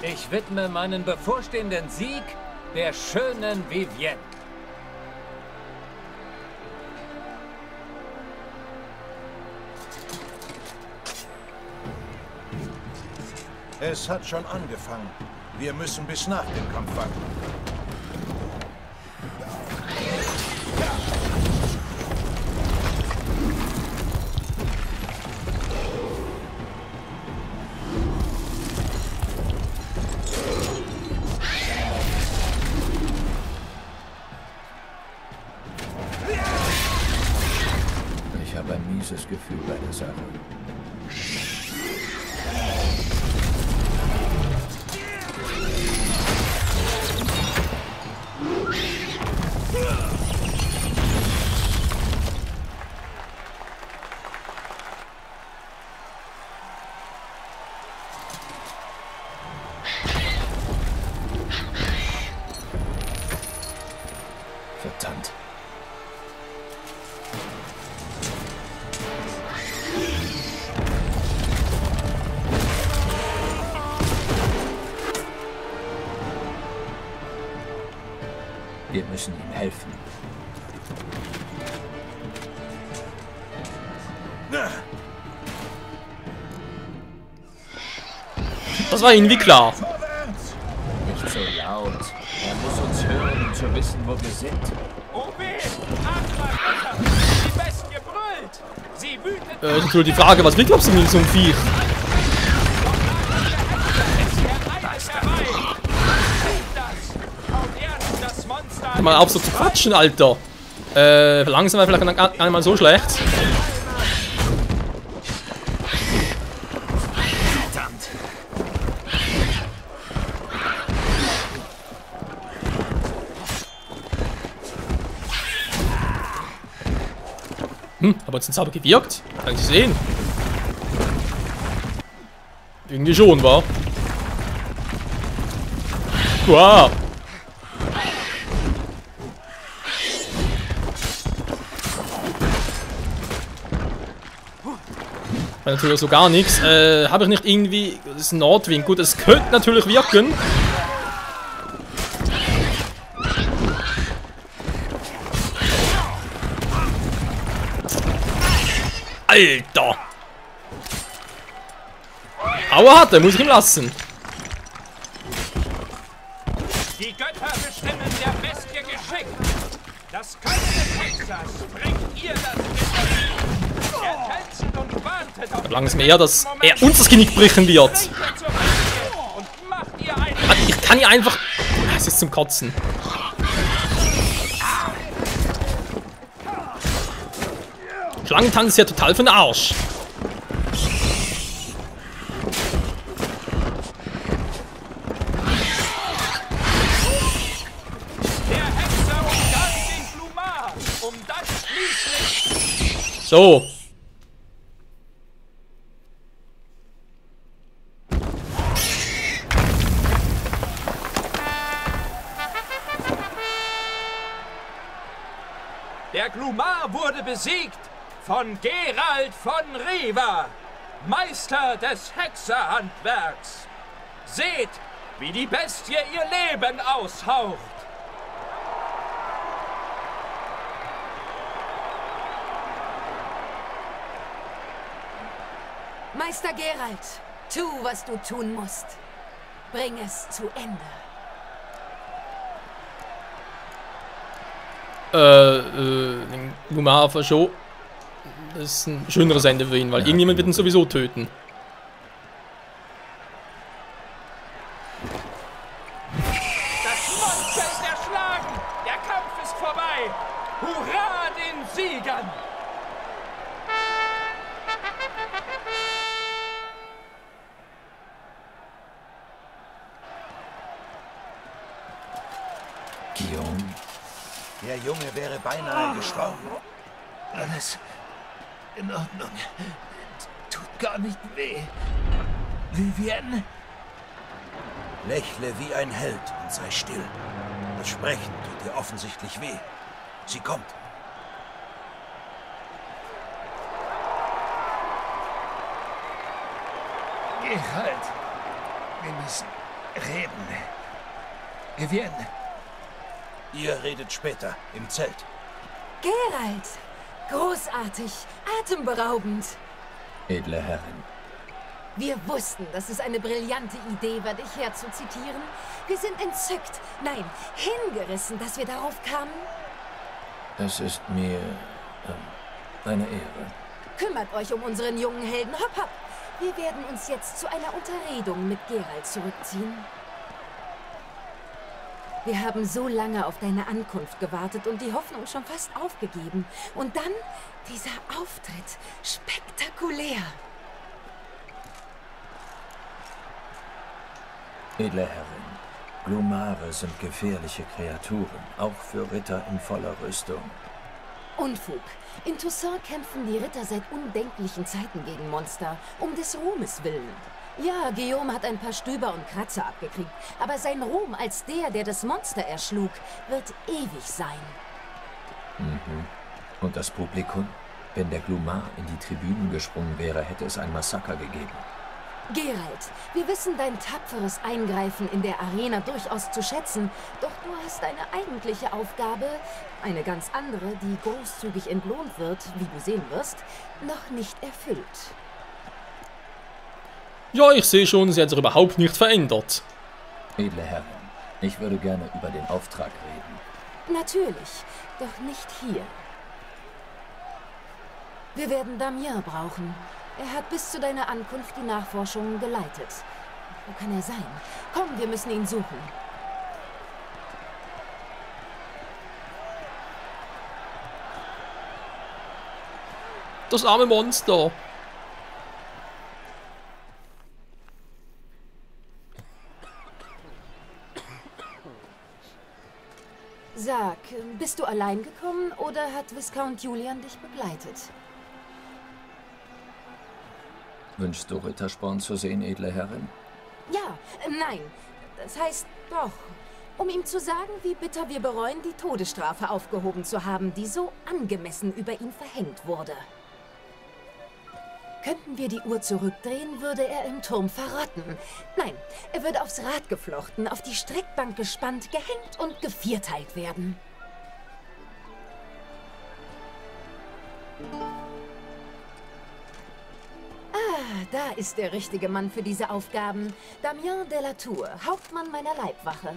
Ich widme meinen bevorstehenden Sieg der schönen Vivienne. Es hat schon angefangen. Wir müssen bis nach dem Kampf warten. Ich habe ein mieses Gefühl bei der Sache. Verdammt. Wir müssen ihm helfen. Das war irgendwie klar. Nicht so laut. Er muss uns hören, um zu wissen, wo wir sind. OB! Nachbar! Die Bestie brüllt! Sie wütet! Ist natürlich die Frage, was will glaubst du mit so einem Viech? Kann man auf so zu quatschen, Alter. Langsam war vielleicht gar nicht mal so schlecht. Verdammt! Aber jetzt ein Zauber gewirkt. Kann ich sehen. Irgendwie schon, wa? Wow. Natürlich so gar nichts. Habe ich nicht irgendwie... Das ist ein Nordwind. Gut, es könnte natürlich wirken. Alter! Aua hat er, muss ich ihm lassen. Die Götter bestimmen der Bestie Geschick. Das Können des Hexers bringt ihr das Geschick. Er tänzelt und wartet auf Verlangen es mir eher, dass er uns das Genick brechen wird. und macht ihr einen Ich kann hier einfach... Es ist zum Kotzen. Schlangentanz ist ja total für den Arsch. Der Hexer umgang den Glumar, um dann schließlich... So. Der Glumar wurde besiegt von Geralt von Riva, Meister des Hexerhandwerks. Seht, wie die Bestie ihr Leben aushaucht. Meister Geralt, tu, was du tun musst. Bring es zu Ende. Den Lumar schon. Das ist ein schöneres Ende für ihn, weil irgendjemand wird ihn sowieso töten. Das Monster ist erschlagen. Der Kampf ist vorbei. Hurra den Siegern! Guillaume, Der Junge wäre beinahe gestorben. alles in Ordnung. Tut gar nicht weh. Vivienne? Lächle wie ein Held und sei still. Das Sprechen tut dir offensichtlich weh. Sie kommt. Geralt, wir müssen reden. Wir werden... Ihr redet später, im Zelt. Geralt! Großartig, atemberaubend. Edle Herrin. Wir wussten, dass es eine brillante Idee war, dich herzuzitieren. Wir sind entzückt, nein, hingerissen, dass wir darauf kamen. Es ist mir eine Ehre. Kümmert euch um unseren jungen Helden. Hopp, hopp. Wir werden uns jetzt zu einer Unterredung mit Geralt zurückziehen. Wir haben so lange auf deine Ankunft gewartet und die Hoffnung schon fast aufgegeben. Und dann dieser Auftritt. Spektakulär. Edle Herrin, Glumare sind gefährliche Kreaturen, auch für Ritter in voller Rüstung. Unfug. In Toussaint kämpfen die Ritter seit undenklichen Zeiten gegen Monster, um des Ruhmes willen. Ja, Guillaume hat ein paar Stöber und Kratzer abgekriegt, aber sein Ruhm als der das Monster erschlug, wird ewig sein. Mhm. Und das Publikum? Wenn der Glumar in die Tribünen gesprungen wäre, hätte es ein Massaker gegeben. Geralt, wir wissen dein tapferes Eingreifen in der Arena durchaus zu schätzen, doch du hast eine eigentliche Aufgabe, eine ganz andere, die großzügig entlohnt wird, wie du sehen wirst, noch nicht erfüllt. Ja, ich sehe schon, sie hat sich überhaupt nicht verändert. Edle Herrin, ich würde gerne über den Auftrag reden. Natürlich, doch nicht hier. Wir werden Damien brauchen. Er hat bis zu deiner Ankunft die Nachforschungen geleitet. Wo kann er sein? Komm, wir müssen ihn suchen. Das arme Monster. Sag, bist du allein gekommen oder hat Viscount Julian dich begleitet? Wünschst du Rittersporn zu sehen, edle Herrin? Ja, nein. Das heißt doch. Um ihm zu sagen, wie bitter wir bereuen, die Todesstrafe aufgehoben zu haben, die so angemessen über ihn verhängt wurde. Könnten wir die Uhr zurückdrehen, würde er im Turm verrotten. Nein, er würde aufs Rad geflochten, auf die Streckbank gespannt, gehängt und gevierteilt werden. Da ist der richtige Mann für diese Aufgaben. Damien de la Tour, Hauptmann meiner Leibwache.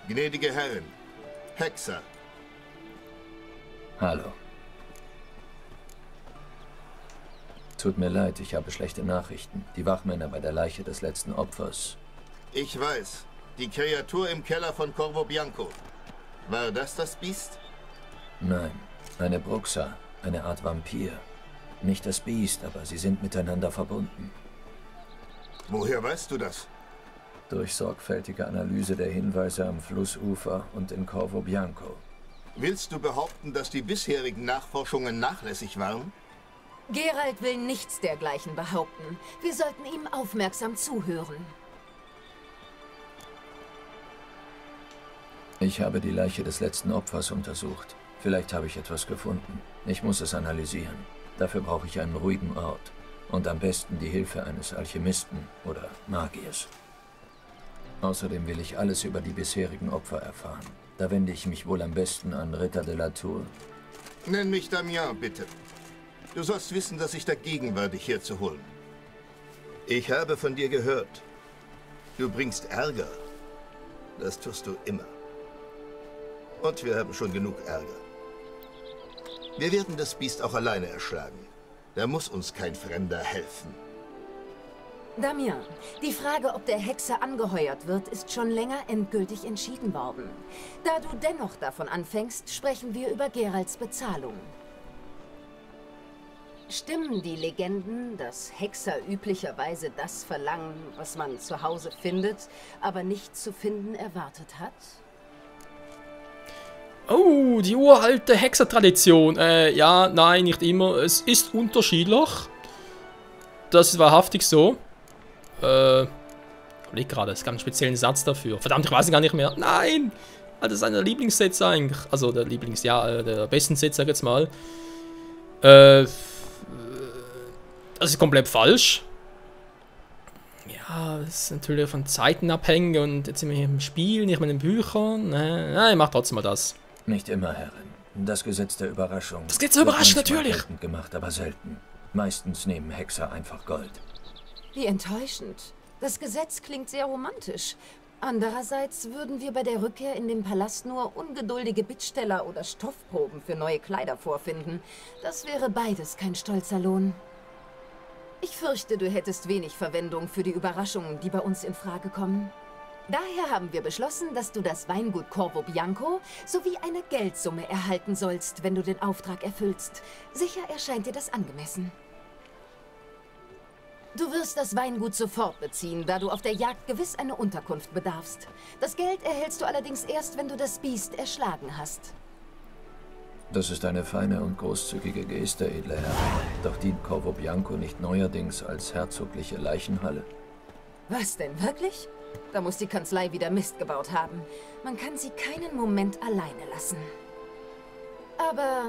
Gnädige Herrin, Hexer. Hallo. Tut mir leid, ich habe schlechte Nachrichten. Die Wachmänner bei der Leiche des letzten Opfers. Ich weiß. Die Kreatur im Keller von Corvo Bianco. War das Biest? Nein, eine Bruxa, eine Art Vampir. Nicht das Biest, aber sie sind miteinander verbunden. Woher weißt du das? Durch sorgfältige Analyse der Hinweise am Flussufer und in Corvo Bianco. Willst du behaupten, dass die bisherigen Nachforschungen nachlässig waren? Geralt will nichts dergleichen behaupten. Wir sollten ihm aufmerksam zuhören. Ich habe die Leiche des letzten Opfers untersucht. Vielleicht habe ich etwas gefunden. Ich muss es analysieren. Dafür brauche ich einen ruhigen Ort. Und am besten die Hilfe eines Alchemisten oder Magiers. Außerdem will ich alles über die bisherigen Opfer erfahren. Da wende ich mich wohl am besten an Ritter de la Tour. Nenn mich Damien, bitte. Du sollst wissen, dass ich dagegen war, dich herzuholen. Ich habe von dir gehört. Du bringst Ärger. Das tust du immer. Und wir haben schon genug Ärger. Wir werden das Biest auch alleine erschlagen. Da muss uns kein Fremder helfen. Damien, die Frage, ob der Hexer angeheuert wird, ist schon länger endgültig entschieden worden. Da du dennoch davon anfängst, sprechen wir über Geralts Bezahlung. Stimmen die Legenden, dass Hexer üblicherweise das verlangen, was man zu Hause findet, aber nicht zu finden erwartet hat? Oh, die uralte Hexertradition. Ja, nein, nicht immer. Es ist unterschiedlich. Das ist wahrhaftig so. Ich überlege gerade, es gab einen speziellen Satz dafür. Verdammt, ich weiß gar nicht mehr. Nein! Das ist einer der Lieblingssätze eigentlich. Also der der besten Sätze, sag ich jetzt mal. Das ist komplett falsch. Ja, das ist natürlich von Zeiten abhängig und jetzt sind wir hier im Spiel, nicht mehr in den Büchern. Nein, ich mach trotzdem mal das. Nicht immer, Herrin. Das Gesetz der Überraschung. Das Gesetz der Überraschung, wird manchmal natürlich. geltend gemacht, aber selten. Meistens nehmen Hexer einfach Gold. Wie enttäuschend. Das Gesetz klingt sehr romantisch. Andererseits würden wir bei der Rückkehr in den Palast nur ungeduldige Bittsteller oder Stoffproben für neue Kleider vorfinden. Das wäre beides kein stolzer Lohn. Ich fürchte, du hättest wenig Verwendung für die Überraschungen, die bei uns in Frage kommen. Daher haben wir beschlossen, dass du das Weingut Corvo Bianco sowie eine Geldsumme erhalten sollst, wenn du den Auftrag erfüllst. Sicher erscheint dir das angemessen. Du wirst das Weingut sofort beziehen, da du auf der Jagd gewiss eine Unterkunft bedarfst. Das Geld erhältst du allerdings erst, wenn du das Biest erschlagen hast. Das ist eine feine und großzügige Geste, edler Herr. Doch dient Corvo Bianco nicht neuerdings als herzogliche Leichenhalle? Was denn, wirklich? Da muss die Kanzlei wieder Mist gebaut haben. Man kann sie keinen Moment alleine lassen. Aber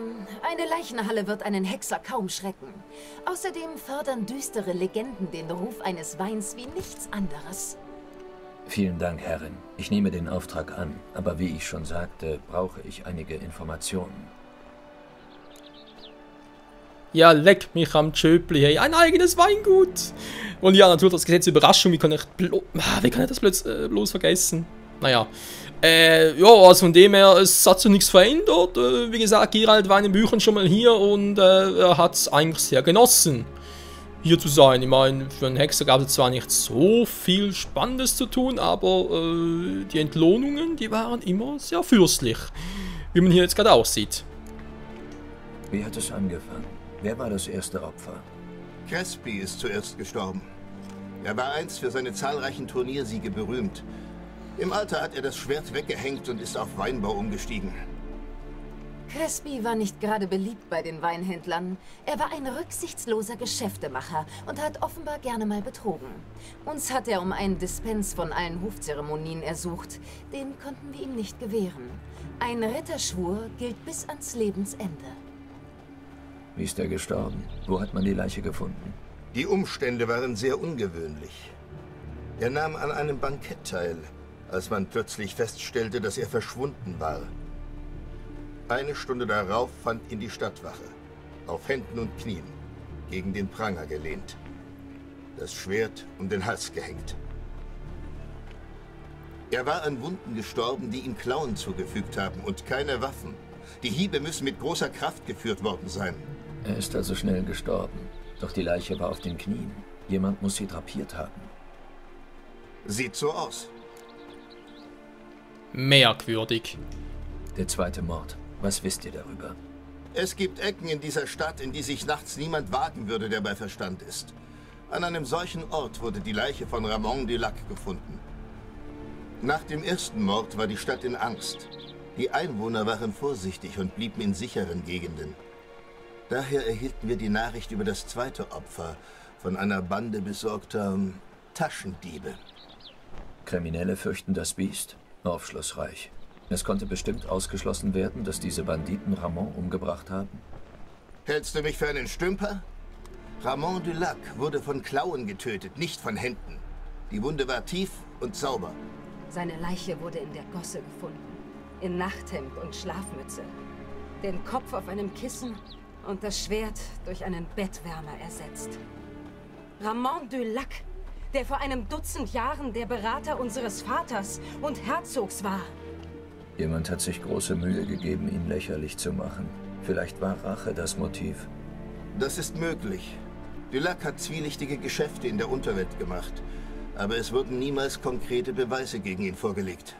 eine Leichenhalle wird einen Hexer kaum schrecken. Außerdem fördern düstere Legenden den Ruf eines Weins wie nichts anderes. Vielen Dank, Herrin. Ich nehme den Auftrag an, aber wie ich schon sagte, brauche ich einige Informationen. Ja, leck mich am Tschöpli, hey, ein eigenes Weingut. Und ja, natürlich das Gesetz Überraschung, wie kann ich das bloß vergessen? Naja, ja, also von dem her, es hat sich nichts verändert. Wie gesagt, Geralt war in den Büchern schon mal hier und er hat es eigentlich sehr genossen, hier zu sein. Ich meine, für einen Hexer gab es zwar nicht so viel Spannendes zu tun, aber die Entlohnungen, die waren immer sehr fürstlich, wie man hier jetzt gerade aussieht. Wie hat es angefangen? Wer war das erste Opfer? Crespi ist zuerst gestorben. Er war einst für seine zahlreichen Turniersiege berühmt. Im Alter hat er das Schwert weggehängt und ist auf Weinbau umgestiegen. Crespi war nicht gerade beliebt bei den Weinhändlern. Er war ein rücksichtsloser Geschäftemacher und hat offenbar gerne mal betrogen. Uns hat er um einen Dispens von allen Hofzeremonien ersucht. Den konnten wir ihm nicht gewähren. Ein Ritterschwur gilt bis ans Lebensende. Wie ist er gestorben? Wo hat man die Leiche gefunden? Die Umstände waren sehr ungewöhnlich. Er nahm an einem Bankett teil, als man plötzlich feststellte, dass er verschwunden war. Eine Stunde darauf fand ihn die Stadtwache, auf Händen und Knien, gegen den Pranger gelehnt, das Schwert um den Hals gehängt. Er war an Wunden gestorben, die ihm Klauen zugefügt haben und keine Waffen. Die Hiebe müssen mit großer Kraft geführt worden sein. Er ist also schnell gestorben. Doch die Leiche war auf den Knien. Jemand muss sie drapiert haben. Sieht so aus. Merkwürdig. Der zweite Mord. Was wisst ihr darüber? Es gibt Ecken in dieser Stadt, in die sich nachts niemand wagen würde, der bei Verstand ist. An einem solchen Ort wurde die Leiche von Ramon de Lac gefunden. Nach dem ersten Mord war die Stadt in Angst. Die Einwohner waren vorsichtig und blieben in sicheren Gegenden. Daher erhielten wir die Nachricht über das zweite Opfer von einer Bande besorgter Taschendiebe. Kriminelle fürchten das Biest? Aufschlussreich. Es konnte bestimmt ausgeschlossen werden, dass diese Banditen Ramon umgebracht haben. Hältst du mich für einen Stümper? Ramon de Lac wurde von Klauen getötet, nicht von Händen. Die Wunde war tief und sauber. Seine Leiche wurde in der Gosse gefunden. In Nachthemd und Schlafmütze. Den Kopf auf einem Kissen und das Schwert durch einen Bettwärmer ersetzt. Ramon de Lac, der vor einem Dutzend Jahren der Berater unseres Vaters und Herzogs war. Jemand hat sich große Mühe gegeben, ihn lächerlich zu machen. Vielleicht war Rache das Motiv. Das ist möglich. De Lac hat zwielichtige Geschäfte in der Unterwelt gemacht. Aber es wurden niemals konkrete Beweise gegen ihn vorgelegt.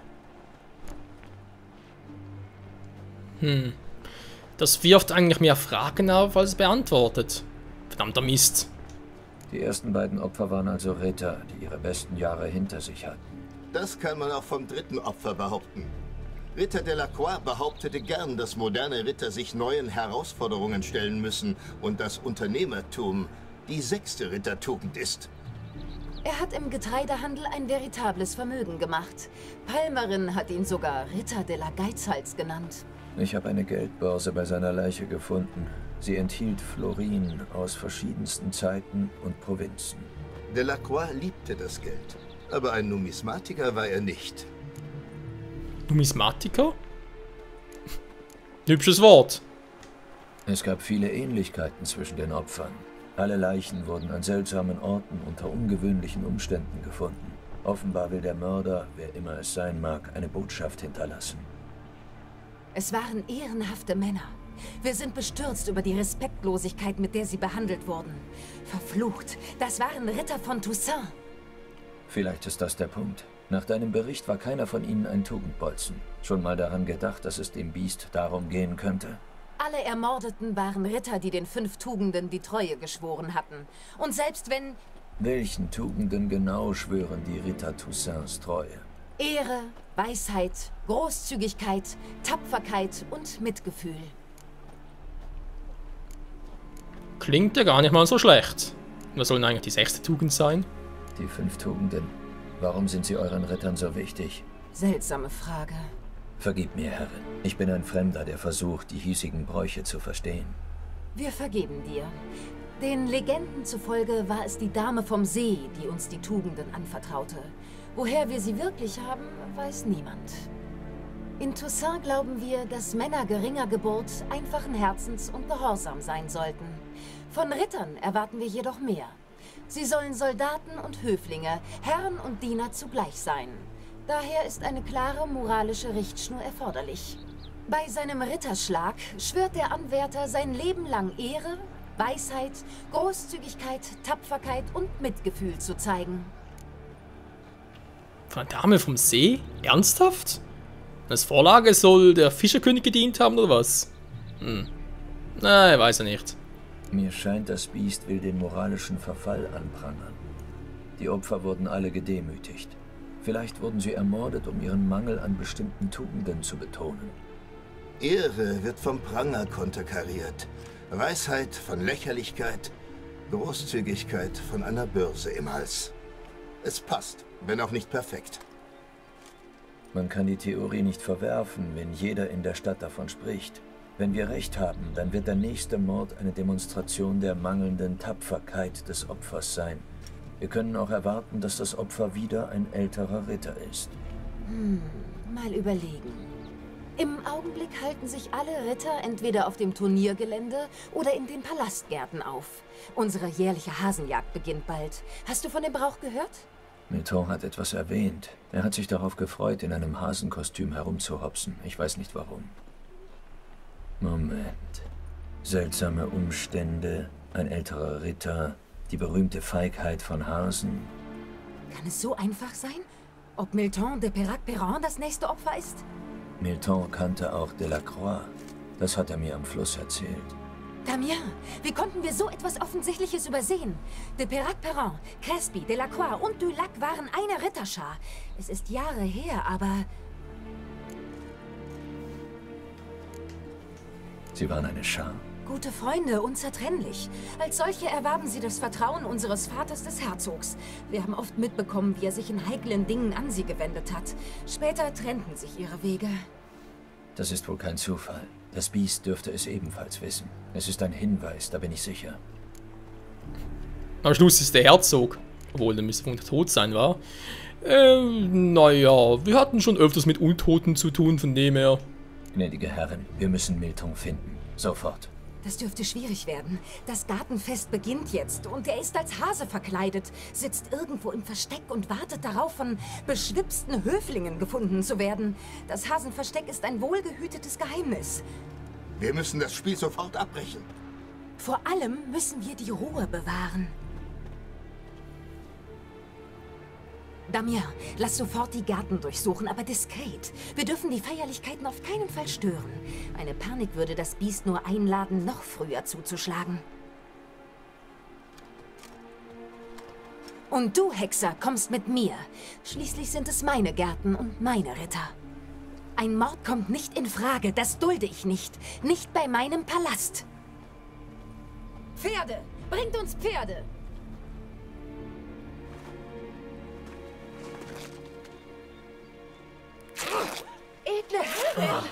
Das wirft eigentlich mehr Fragen auf, als es beantwortet. Verdammter Mist. Die ersten beiden Opfer waren also Ritter, die ihre besten Jahre hinter sich hatten. Das kann man auch vom dritten Opfer behaupten. Ritter Delacroix behauptete gern, dass moderne Ritter sich neuen Herausforderungen stellen müssen und dass Unternehmertum die 6. Rittertugend ist. Er hat im Getreidehandel ein veritables Vermögen gemacht. Palmerin hat ihn sogar Ritter de la Geizhals genannt. Ich habe eine Geldbörse bei seiner Leiche gefunden. Sie enthielt Florin aus verschiedensten Zeiten und Provinzen. Delacroix liebte das Geld, aber ein Numismatiker war er nicht. Numismatiker? Hübsches Wort. Es gab viele Ähnlichkeiten zwischen den Opfern. Alle Leichen wurden an seltsamen Orten unter ungewöhnlichen Umständen gefunden. Offenbar will der Mörder, wer immer es sein mag, eine Botschaft hinterlassen. Es waren ehrenhafte Männer. Wir sind bestürzt über die Respektlosigkeit, mit der sie behandelt wurden. Verflucht, das waren Ritter von Toussaint. Vielleicht ist das der Punkt. Nach deinem Bericht war keiner von ihnen ein Tugendbolzen. Schon mal daran gedacht, dass es dem Biest darum gehen könnte? Alle Ermordeten waren Ritter, die den 5 Tugenden die Treue geschworen hatten. Und selbst wenn... Welchen Tugenden genau schwören die Ritter Toussaints Treue? Ehre, Weisheit, Großzügigkeit, Tapferkeit und Mitgefühl. Klingt ja gar nicht mal so schlecht. Was soll denn eigentlich die 6. Tugend sein? Die 5 Tugenden. Warum sind sie euren Rittern so wichtig? Seltsame Frage. Vergib mir, Herrin. Ich bin ein Fremder, der versucht, die hiesigen Bräuche zu verstehen. Wir vergeben dir. Den Legenden zufolge war es die Dame vom See, die uns die Tugenden anvertraute. Woher wir sie wirklich haben, weiß niemand. In Toussaint glauben wir, dass Männer geringer Geburt einfachen Herzens und gehorsam sein sollten. Von Rittern erwarten wir jedoch mehr. Sie sollen Soldaten und Höflinge, Herren und Diener zugleich sein. Daher ist eine klare moralische Richtschnur erforderlich. Bei seinem Ritterschlag schwört der Anwärter sein Leben lang Ehre, Weisheit, Großzügigkeit, Tapferkeit und Mitgefühl zu zeigen. Von der Dame vom See? Ernsthaft? Als Vorlage soll der Fischerkönig gedient haben, oder was? Na, ich weiß ja nicht. Mir scheint, das Biest will den moralischen Verfall anprangern. Die Opfer wurden alle gedemütigt. Vielleicht wurden sie ermordet, um ihren Mangel an bestimmten Tugenden zu betonen. Ehre wird vom Pranger konterkariert. Weisheit von Lächerlichkeit, Großzügigkeit von einer Börse im Hals. Es passt, wenn auch nicht perfekt. Man kann die Theorie nicht verwerfen, wenn jeder in der Stadt davon spricht. Wenn wir recht haben, dann wird der nächste Mord eine Demonstration der mangelnden Tapferkeit des Opfers sein. Wir können auch erwarten, dass das Opfer wieder ein älterer Ritter ist. Mal überlegen. Im Augenblick halten sich alle Ritter entweder auf dem Turniergelände oder in den Palastgärten auf. Unsere jährliche Hasenjagd beginnt bald. Hast du von dem Brauch gehört? Milton hat etwas erwähnt. Er hat sich darauf gefreut, in einem Hasenkostüm herumzuhopsen. Ich weiß nicht warum. Moment. Seltsame Umstände, ein älterer Ritter, die berühmte Feigheit von Hasen. Kann es so einfach sein? Ob Milton de Peyrac-Perrin das nächste Opfer ist? Milton kannte auch Delacroix. Das hat er mir am Fluss erzählt. Damien, wie konnten wir so etwas Offensichtliches übersehen? De Peyrac-Perrin, Crespi, Delacroix und Dulac waren eine Ritterschar. Es ist Jahre her, aber... Sie waren eine Schar. Gute Freunde, unzertrennlich. Als solche erwarben sie das Vertrauen unseres Vaters des Herzogs. Wir haben oft mitbekommen, wie er sich in heiklen Dingen an sie gewendet hat. Später trennten sich ihre Wege. Das ist wohl kein Zufall. Das Biest dürfte es ebenfalls wissen. Es ist ein Hinweis, da bin ich sicher. Am Schluss ist der Herzog, obwohl der müsste vermutlich tot sein war. Naja, wir hatten schon öfters mit Untoten zu tun, von dem her. Gnädige Herrin, wir müssen Milton finden. Sofort. Das dürfte schwierig werden. Das Gartenfest beginnt jetzt und er ist als Hase verkleidet, sitzt irgendwo im Versteck und wartet darauf, von beschwipsten Höflingen gefunden zu werden. Das Hasenversteck ist ein wohlgehütetes Geheimnis. Wir müssen das Spiel sofort abbrechen. Vor allem müssen wir die Ruhe bewahren. Damien, lass sofort die Gärten durchsuchen, aber diskret. Wir dürfen die Feierlichkeiten auf keinen Fall stören. Eine Panik würde das Biest nur einladen, noch früher zuzuschlagen. Und du, Hexer, kommst mit mir. Schließlich sind es meine Gärten und meine Ritter. Ein Mord kommt nicht in Frage, das dulde ich nicht. Nicht bei meinem Palast. Pferde! Bringt uns Pferde! Edle Herrin!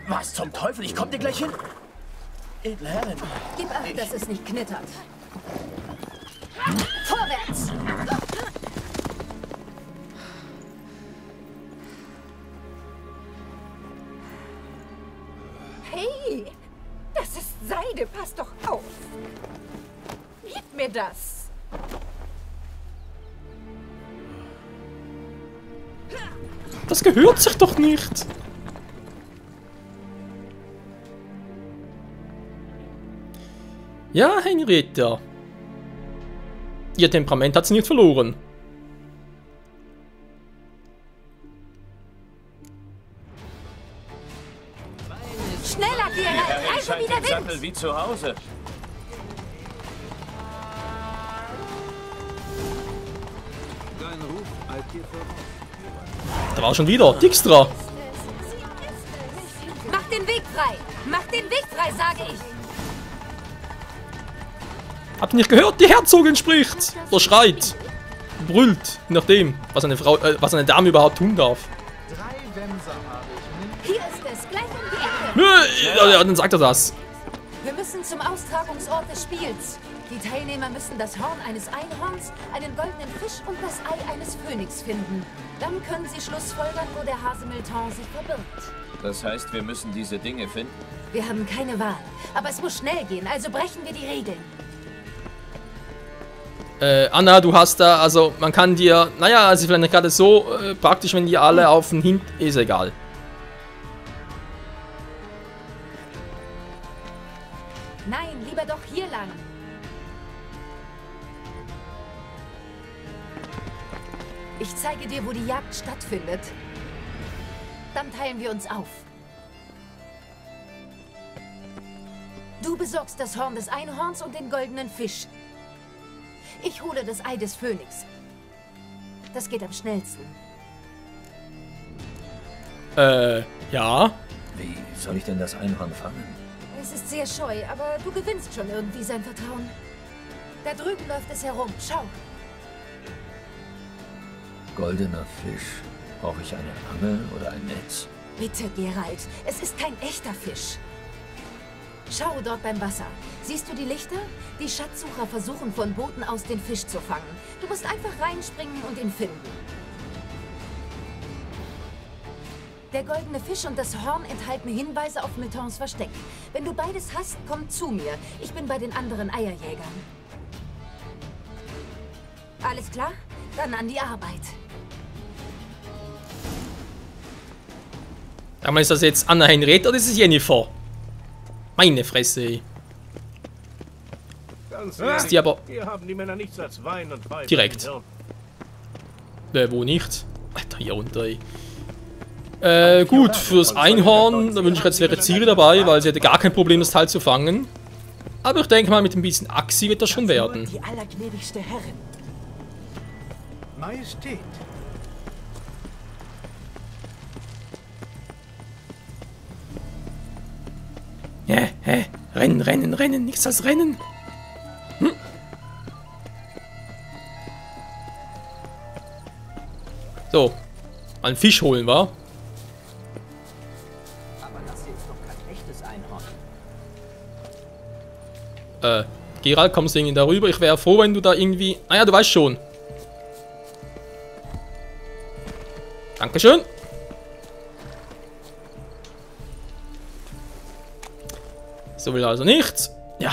Was zum Teufel? Ich komm dir gleich hin. Edle Herrin. Gib acht, dass es nicht knittert. Vorwärts! Hey, das ist Seide. Pass doch auf. Gib mir das. Das gehört sich doch nicht. Ja, Henrietta. Ihr Temperament hat sie nicht verloren. Schneller, Geralt. Reife wie der Wind. Wie zu Hause. Da war schon wieder Dijkstra. Mach den Weg frei. Mach den Weg frei, sage ich. Habt ihr nicht gehört? Die Herzogin spricht. Oder schreit. Brüllt. Je nachdem, was eine Frau, was eine Dame überhaupt tun darf. Hier ist es, gleich um die Ecke. Ja, dann sagt er das. Wir müssen zum Austragungsort des Spiels. Die Teilnehmer müssen das Horn eines Einhorns, einen goldenen Fisch und das Ei eines Phönix finden. Dann können sie schlussfolgern, wo der Hasemilton sich verbirgt. Das heißt, wir müssen diese Dinge finden? Wir haben keine Wahl. Aber es muss schnell gehen, also brechen wir die Regeln. Anna, du hast da, also man kann dir, naja, also vielleicht nicht gerade so praktisch, wenn die alle auf den Hint, ist egal. Nein, lieber doch hier lang. Ich zeige dir, wo die Jagd stattfindet. Dann teilen wir uns auf. Du besorgst das Horn des Einhorns und den goldenen Fisch. Ich hole das Ei des Phönix. Das geht am schnellsten. Ja. Wie soll ich denn das Einhorn fangen? Es ist sehr scheu, aber du gewinnst schon irgendwie sein Vertrauen. Da drüben läuft es herum. Schau. Goldener Fisch. Brauche ich eine Angel oder ein Netz? Bitte, Geralt. Es ist kein echter Fisch. Schau dort beim Wasser. Siehst du die Lichter? Die Schatzsucher versuchen von Booten aus den Fisch zu fangen. Du musst einfach reinspringen und ihn finden. Der goldene Fisch und das Horn enthalten Hinweise auf Miltons Versteck. Wenn du beides hast, komm zu mir. Ich bin bei den anderen Eierjägern. Alles klar? Dann an die Arbeit. Aber ist das jetzt Anna Henrietta oder ist es Jennifer? Meine Fresse, ey. Ist die aber Hier haben die Männer nichts als Wein und Wein. direkt. Wo nicht? Alter, hier runter, ey. Gut, fürs Einhorn, da wünsche ich jetzt wäre Ciri dabei, weil sie hätte gar kein Problem, das Teil zu fangen. Aber ich denke mal, mit ein bisschen Axi wird das schon werden. Die allergnädigste Herrin. Majestät. Hä? Rennen, nichts als Rennen. So, mal einen Fisch holen, wa? Aber das hier ist doch kein echtes Einhorn. Geralt, kommst du irgendwie darüber? Ich wäre froh, wenn du da irgendwie... Ah ja, du weißt schon. Dankeschön. So will also nichts. Ja.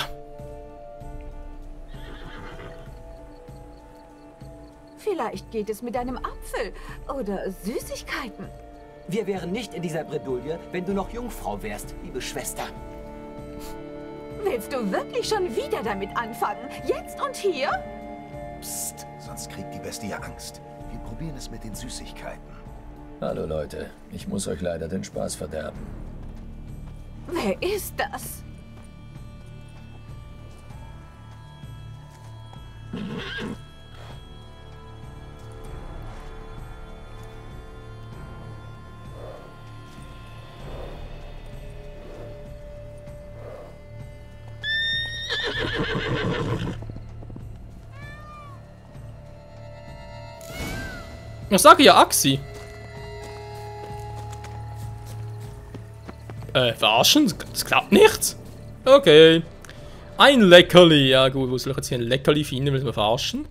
Vielleicht geht es mit einem Apfel oder Süßigkeiten. Wir wären nicht in dieser Bredouille, wenn du noch Jungfrau wärst, liebe Schwester. Willst du wirklich schon wieder damit anfangen? Jetzt und hier? Psst, sonst kriegt die Bestie Angst. Wir probieren es mit den Süßigkeiten. Hallo Leute, ich muss euch leider den Spaß verderben. Wer ist das? Ich sage ja Axi. Verarschen? Das klappt nicht? Okay. Ein Leckerli. Ja gut, wo soll ich jetzt hier ein Leckerli finden? Will ich mal verarschen?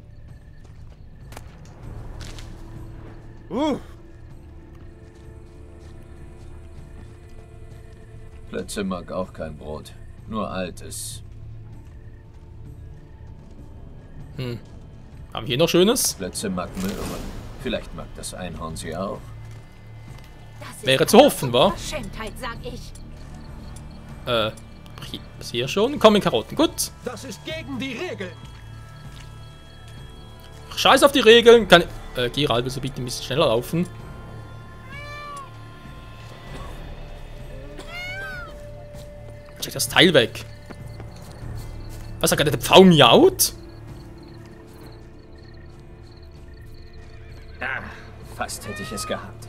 Plötze mag auch kein Brot. Nur altes. Haben wir hier noch Schönes? Plötze mag Möhren. Vielleicht mag das Einhorn sie auch. Wäre zu hoffen, wa? Verschämtheit, sag ich. Hier schon? Kommen Karotten, gut. Das ist gegen die Regeln. Scheiß auf die Regeln. Geralt, willst du bitte ein bisschen schneller laufen? Check das Teil weg. Was, hat gerade der Pfau miaut? Ah, fast hätte ich es gehabt.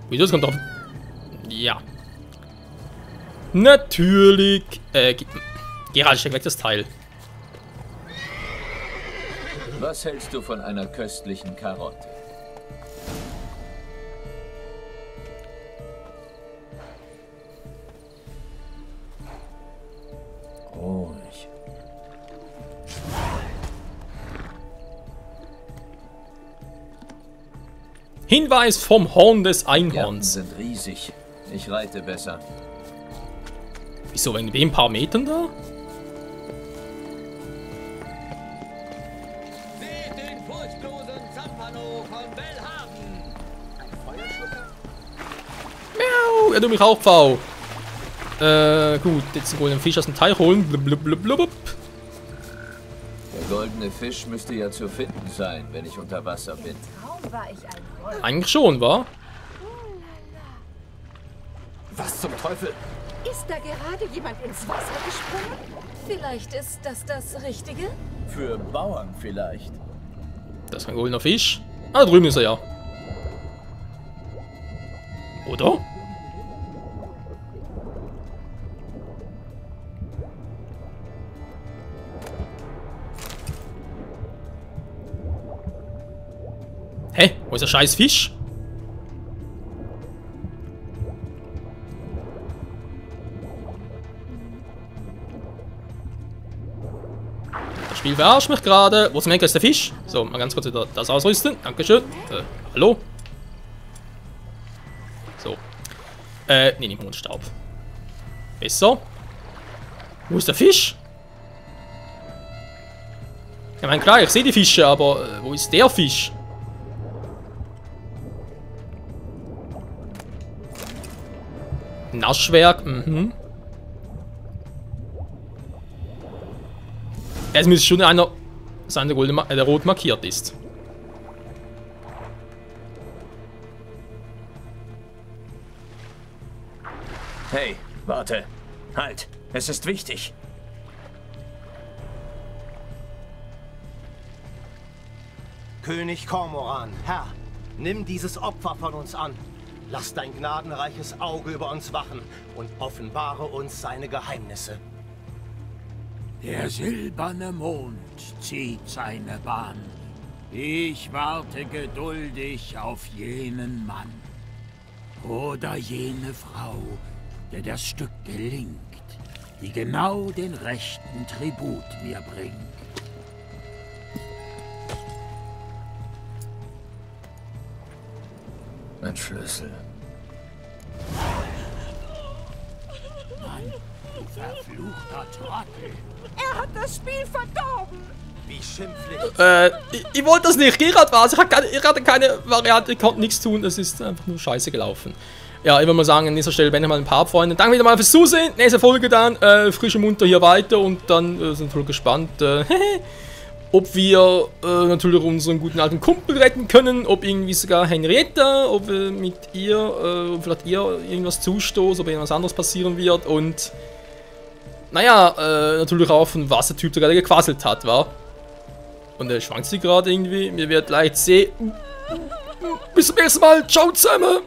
Wieso? Das kommt drauf. Ja. Natürlich. Geralt, steck weg das Teil. Was hältst du von einer köstlichen Karotte? Ruhig. Hinweis vom Horn des Die Einhorns. sind riesig. Ich reite besser. Wieso, wegen ein paar Metern da? Seht den furchtlosen Zampano von Bellhaven. Ein Feuerschlucker? Miau, er tut mich auch Pfau. Gut, jetzt wohl einen Fisch aus dem Teich holen. Blub. Der goldene Fisch müsste ja zu finden sein, wenn ich unter Wasser bin. Kaum war ich ein Wolf. Eigentlich schon, wa? Was zum Teufel? Ist da gerade jemand ins Wasser gesprungen? Vielleicht ist das Richtige? Für Bauern vielleicht. Das ist ein goldener Fisch. Ah, da drüben ist er ja. Oder? Hä? Wo ist der scheiß Fisch? Das Spiel verarscht mich gerade. Wo zum Henker ist der Fisch? So, mal ganz kurz wieder das ausrüsten. Dankeschön. Hallo? So. Nee, nicht Mondstab. Besser. Wo ist der Fisch? Ich meine, klar, ich sehe die Fische, aber wo ist der Fisch? Naschwerk, Es müsste schon einer sein, der rot markiert ist. Hey, warte. Halt, es ist wichtig. König Cormoran, Herr, nimm dieses Opfer von uns an. Lass dein gnadenreiches Auge über uns wachen und offenbare uns seine Geheimnisse. Der silberne Mond zieht seine Bahn. Ich warte geduldig auf jenen Mann. Oder jene Frau, der das Stück gelingt, die genau den rechten Tribut mir bringt. Ein Schlüssel. Mann, du verfluchter Trottel. Er hat das Spiel verdorben. Wie schimpflich. Ich wollte das nicht. Geralt war es. Ich hatte keine Variante. Ich konnte nichts tun. Es ist einfach nur scheiße gelaufen. Ja, ich würde mal sagen, an dieser Stelle beende ich mal ein paar Freunde. Danke wieder mal fürs Zusehen. Nächste Folge dann. Frisch und munter hier weiter. Und dann sind wir gespannt, ob wir natürlich unseren guten alten Kumpel retten können. Ob irgendwie sogar Henrietta. Ob wir mit ihr, vielleicht ihr irgendwas zustoßen. Ob irgendwas anderes passieren wird. Und naja, natürlich auch von was der Typ da gerade gequasselt hat, war. Und schwankt sie gerade irgendwie. Wir werden gleich sehen. Bis zum nächsten Mal. Ciao zusammen.